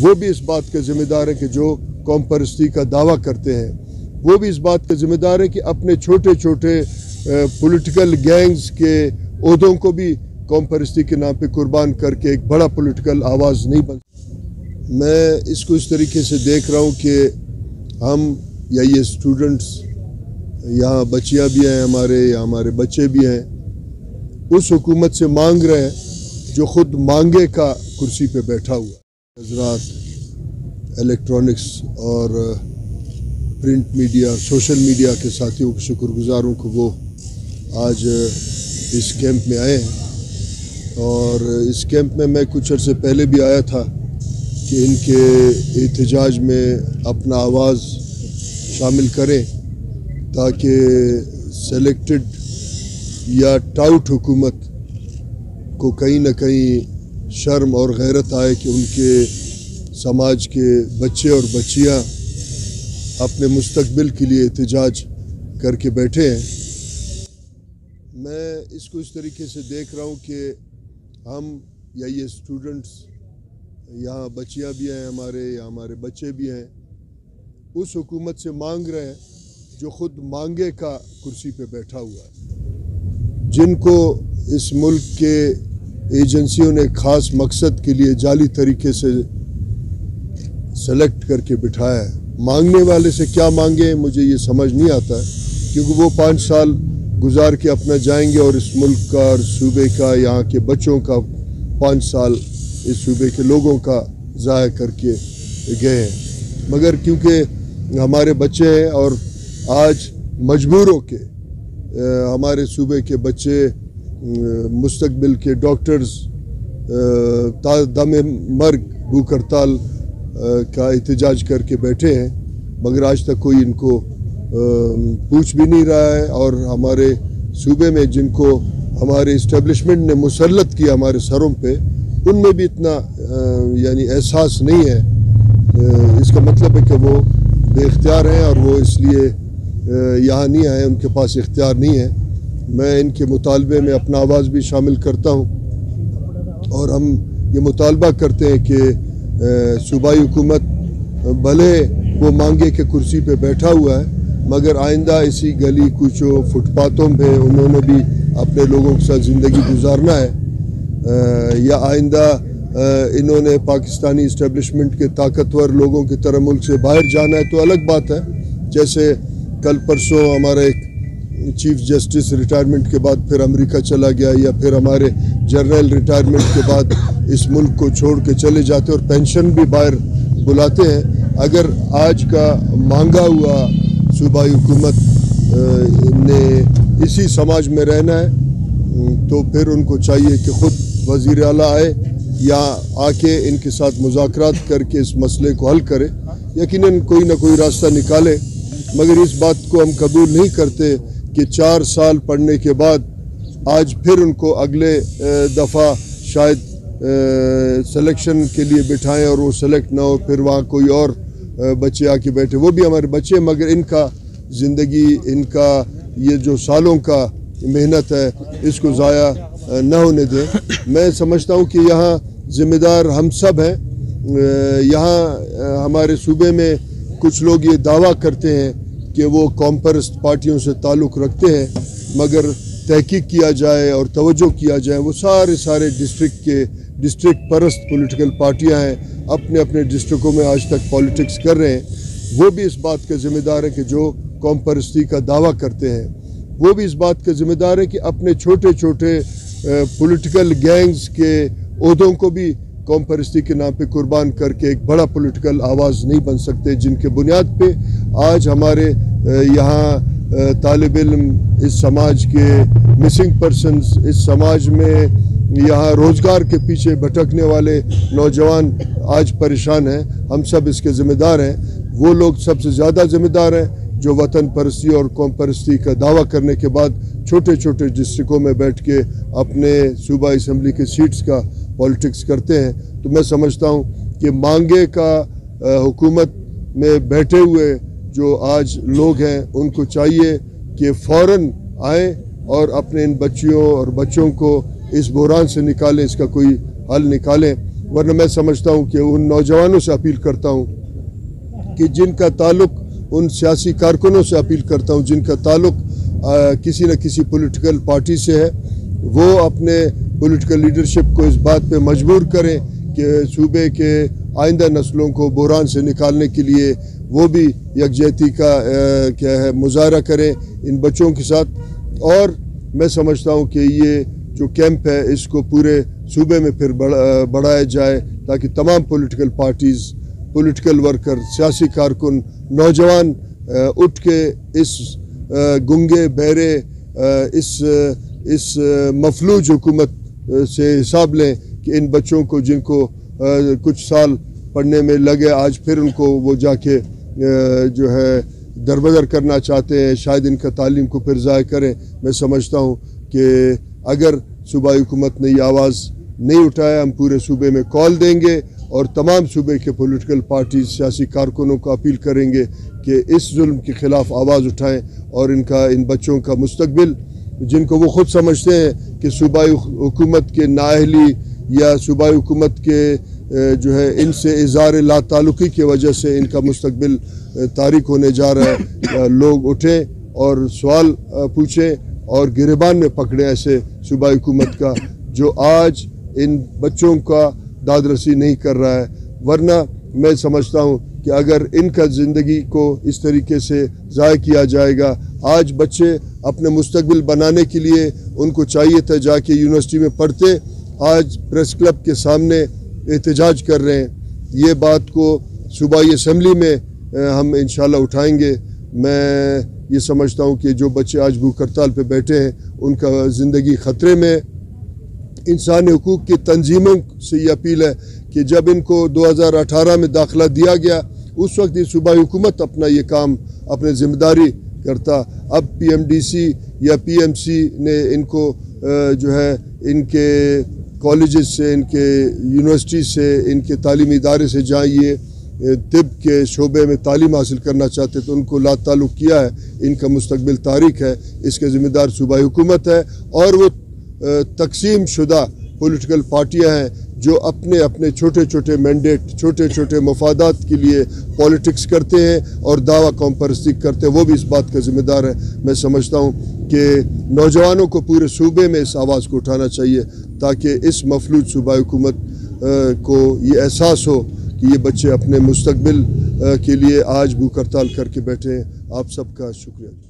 وہ بھی اس بات کا ذمہ دار ہے کہ جو قوم پرستی کا دعویٰ کرتے ہیں وہ بھی اس بات کا ذمہ دار ہے کہ اپنے چھوٹے چھوٹے پولیٹیکل گینگز کے عہدوں کو بھی قوم پرستی کے نام پہ قربان کر کے ایک بڑا پولیٹیکل آواز نہیں بن. میں اس کو اس طریقے سے دیکھ رہا ہوں کہ ہم یا یہ اسٹوڈنٹس یہاں بچیاں بھی ہیں ہمارے بچے بھی ہیں اس حکومت سے مانگ رہے ہیں جو خود مانگے کا کرسی پہ بیٹھا ہوا ہے. حضرات الیکٹرانکس اور پرنٹ میڈیا سوشل میڈیا کے ساتھیوں کو شکر گزار ہوں کہ وہ آج اس کیمپ میں آئے ہیں اور اس کیمپ میں کچھ عرصے پہلے بھی آیا تھا کہ ان کے احتجاج میں اپنا آواز شامل کریں تاکہ سلیکٹڈ یا ٹاؤٹ حکومت کو کہیں نہ کہیں شرم اور غیرت آئے کہ ان کے سماج کے بچے اور بچیاں اپنے مستقبل کے لیے احتجاج کر کے بیٹھے ہیں. میں اس کو اس طریقے سے دیکھ رہا ہوں کہ ہم یا یہ اسٹوڈنٹس یہاں بچیاں بھی ہیں ہمارے بچے بھی ہیں اس حکومت سے مانگ رہے ہیں جو خود مانگے کا کرسی پہ بیٹھا ہوا ہے. جن کو اس ملک کے ایجنسیوں نے خاص مقصد کے لیے جعلی طریقے سے سلیکٹ کر کے بٹھایا ہے. مانگنے والے سے کیا مانگے مجھے یہ سمجھ نہیں آتا ہے کیونکہ وہ 5 سال گزار کے اپنا جائیں گے اور اس ملک کا اور صوبے کا یہاں کے بچوں کا 5 سال اس صوبے کے لوگوں کا ضائع کر کے گئے ہیں. مگر کیونکہ ہمارے بچے ہیں اور آج مجبور ہو کے ہمارے صوبے کے بچے مستقبل کے ڈاکٹرز دم مرگ بھوک ہڑتال کا احتجاج کر کے بیٹھے ہیں مگر آج تک کوئی ان کو پوچھ بھی نہیں رہا ہے. اور ہمارے صوبے میں جن کو ہمارے اسٹیبلشمنٹ نے مسلط کیا ہمارے سروں پہ ان میں بھی اتنا یعنی احساس نہیں ہے. اس کا مطلب ہے کہ وہ بے اختیار ہیں اور وہ اس لیے یہاں نہیں آئے ان کے پاس اختیار نہیں ہے. میں ان کے مطالبے میں اپنا آواز بھی شامل کرتا ہوں اور ہم یہ مطالبہ کرتے ہیں کہ صوبائی حکومت بھلے وہ مانگے کے کرسی پہ بیٹھا ہوا ہے مگر آئندہ اسی گلی کوچوں فٹ پاتھوں پہ انہوں نے بھی اپنے لوگوں کے ساتھ زندگی گزارنا ہے. یا آئندہ انہوں نے پاکستانی اسٹیبلشمنٹ کے طاقتور لوگوں کی طرح ملک سے باہر جانا ہے تو الگ بات ہے. جیسے کل پرسوں ہمارا ایک چیف جسٹس ریٹائرمنٹ کے بعد پھر امریکہ چلا گیا یا پھر ہمارے جنرل ریٹائرمنٹ کے بعد اس ملک کو چھوڑ کے چلے جاتے اور پینشن بھی باہر بلاتے ہیں. اگر آج کا مانگا ہوا صوبائی حکومت نے اسی سماج میں رہنا ہے تو پھر ان کو چاہیے کہ خود وزیر اعلیٰ آئے یا آ کے ان کے ساتھ مذاکرات کر کے اس مسئلے کو حل کرے. یقیناً کوئی نہ کوئی راستہ نکالے مگر اس بات کو ہم قبول نہیں کرتے کہ 4 سال پڑھنے کے بعد آج پھر ان کو اگلے دفعہ شاید سلیکشن کے لیے بٹھائیں اور وہ سلیکٹ نہ ہو پھر وہاں کوئی اور بچے آ کے بیٹھے. وہ بھی ہمارے بچے مگر ان کا زندگی ان کا یہ جو سالوں کا محنت ہے اس کو ضائع نہ ہونے دیں. میں سمجھتا ہوں کہ یہاں ذمہ دار ہم سب ہیں. یہاں ہمارے صوبے میں کچھ لوگ یہ دعویٰ کرتے ہیں کہ وہ قوم پرست پارٹیوں سے تعلق رکھتے ہیں مگر تحقیق کیا جائے اور توجہ کیا جائے وہ سارے ڈسٹرکٹ پرست پولیٹیکل پارٹیاں ہیں اپنے اپنے ڈسٹرکوں میں آج تک پالیٹکس کر رہے ہیں. وہ بھی اس بات کا ذمہ دار ہے کہ جو قوم پرستی کا دعویٰ کرتے ہیں وہ بھی اس بات کا ذمہ دار ہے کہ اپنے چھوٹے چھوٹے پولیٹیکل گینگز کے عہدوں کو بھی قوم پرستی کے نام پہ قربان کر کے ایک بڑا پولیٹیکل آواز نہیں بن سکتے جن کے بنیاد پہ آج ہمارے یہاں طالب علم اس سماج کے مسنگ پرسنز اس سماج میں یہاں روزگار کے پیچھے بھٹکنے والے نوجوان آج پریشان ہیں. ہم سب اس کے ذمہ دار ہیں. وہ لوگ سب سے زیادہ ذمہ دار ہیں جو وطن پرستی اور قوم پرستی کا دعویٰ کرنے کے بعد چھوٹے چھوٹے ڈسٹرکوں میں بیٹھ کے اپنے صوبہ اسمبلی کے سیٹس کا پالیٹکس کرتے ہیں. تو میں سمجھتا ہوں کہ مانگے کا حکومت میں بیٹھے ہوئے جو آج لوگ ہیں ان کو چاہیے کہ فوراً آئیں اور اپنے ان بچیوں اور بچوں کو اس بحران سے نکالیں اس کا کوئی حل نکالیں. ورنہ میں سمجھتا ہوں کہ ان نوجوانوں سے اپیل کرتا ہوں کہ جن کا تعلق ان سیاسی کارکنوں سے اپیل کرتا ہوں جن کا تعلق کسی نہ کسی پولیٹیکل پارٹی سے ہے، وہ اپنے پولیٹیکل لیڈرشپ کو اس بات پہ مجبور کریں کہ صوبے کے آئندہ نسلوں کو بحران سے نکالنے کے لیے وہ بھی یکجہتی کا مظاہرہ کریں ان بچوں کے ساتھ۔ اور میں سمجھتا ہوں کہ یہ جو کیمپ ہے اس کو پورے صوبے میں پھر بڑھایا جائے تاکہ تمام پولیٹیکل پارٹیز، پولیٹیکل ورکر، سیاسی کارکن، نوجوان اٹھ کے اس گنگے بہرے اس مفلوج حکومت سے حساب لیں کہ ان بچوں کو جن کو کچھ سال پڑھنے میں لگے آج پھر ان کو وہ جا کے جو ہے دربدر کرنا چاہتے ہیں، شاید ان کا تعلیم کو پھر ضائع کریں۔ میں سمجھتا ہوں کہ اگر صوبائی حکومت نے یہ آواز نہیں اٹھایا، ہم پورے صوبے میں کال دیں گے اور تمام صوبے کے پولیٹیکل پارٹیز، سیاسی کارکنوں کو اپیل کریں گے کہ اس ظلم کے خلاف آواز اٹھائیں اور ان بچوں کا مستقبل جن کو وہ خود سمجھتے ہیں کہ صوبائی حکومت کے نااہلی یا صوبائی حکومت کے جو ہے ان سے اظہار لا تعلقی کی وجہ سے ان کا مستقبل تاریک ہونے جا رہا ہے، لوگ اٹھیں اور سوال پوچھیں اور گریبان میں پکڑیں ایسے صوبائی حکومت کا جو آج ان بچوں کا داد رسی نہیں کر رہا ہے۔ ورنہ میں سمجھتا ہوں کہ اگر ان کا زندگی کو اس طریقے سے ضائع کیا جائے گا، آج بچے اپنے مستقبل بنانے کے لیے ان کو چاہیے تھا جا کے یونیورسٹی میں پڑھتے، آج پریس کلب کے سامنے احتجاج کر رہے ہیں۔ یہ بات کو صوبائی اسمبلی میں ہم انشاءاللہ اٹھائیں گے۔ میں یہ سمجھتا ہوں کہ جو بچے آج بھوک ہڑتال پہ بیٹھے ہیں ان کا زندگی خطرے میں۔ انسانی حقوق کی تنظیموں سے یہ اپیل ہے کہ جب ان کو 2018 میں داخلہ دیا گیا اس وقت یہ صوبائی حکومت اپنا یہ کام اپنے ذمہ داری کرتا، اب پی ایم ڈی سی یا پی ایم سی نے ان کو جو ہے ان کے کالجز سے، ان کے یونیورسٹی سے، ان کے تعلیمی ادارے سے جہاں یہ طب کے شعبے میں تعلیم حاصل کرنا چاہتے تو ان کو لا تعلق کیا ہے، ان کا مستقبل تاریک ہے، اس کے ذمہ دار صوبائی حکومت ہے۔ اور وہ تقسیم شدہ پولیٹیکل پارٹیاں ہیں جو اپنے چھوٹے چھوٹے مینڈیٹ، چھوٹے چھوٹے مفادات کے لیے پولیٹکس کرتے ہیں اور دعویٰ قوم پرستی کرتے ہیں، وہ بھی اس بات کا ذمہ دار ہے۔ میں سمجھتا ہوں کہ نوجوانوں کو پورے صوبے میں اس آواز کو اٹھانا چاہیے تاکہ اس مفلوج صوبائی حکومت کو یہ احساس ہو کہ یہ بچے اپنے مستقبل کے لیے آج بھوک ہڑتال کر کے بیٹھے ہیں۔ آپ سب کا شکریہ۔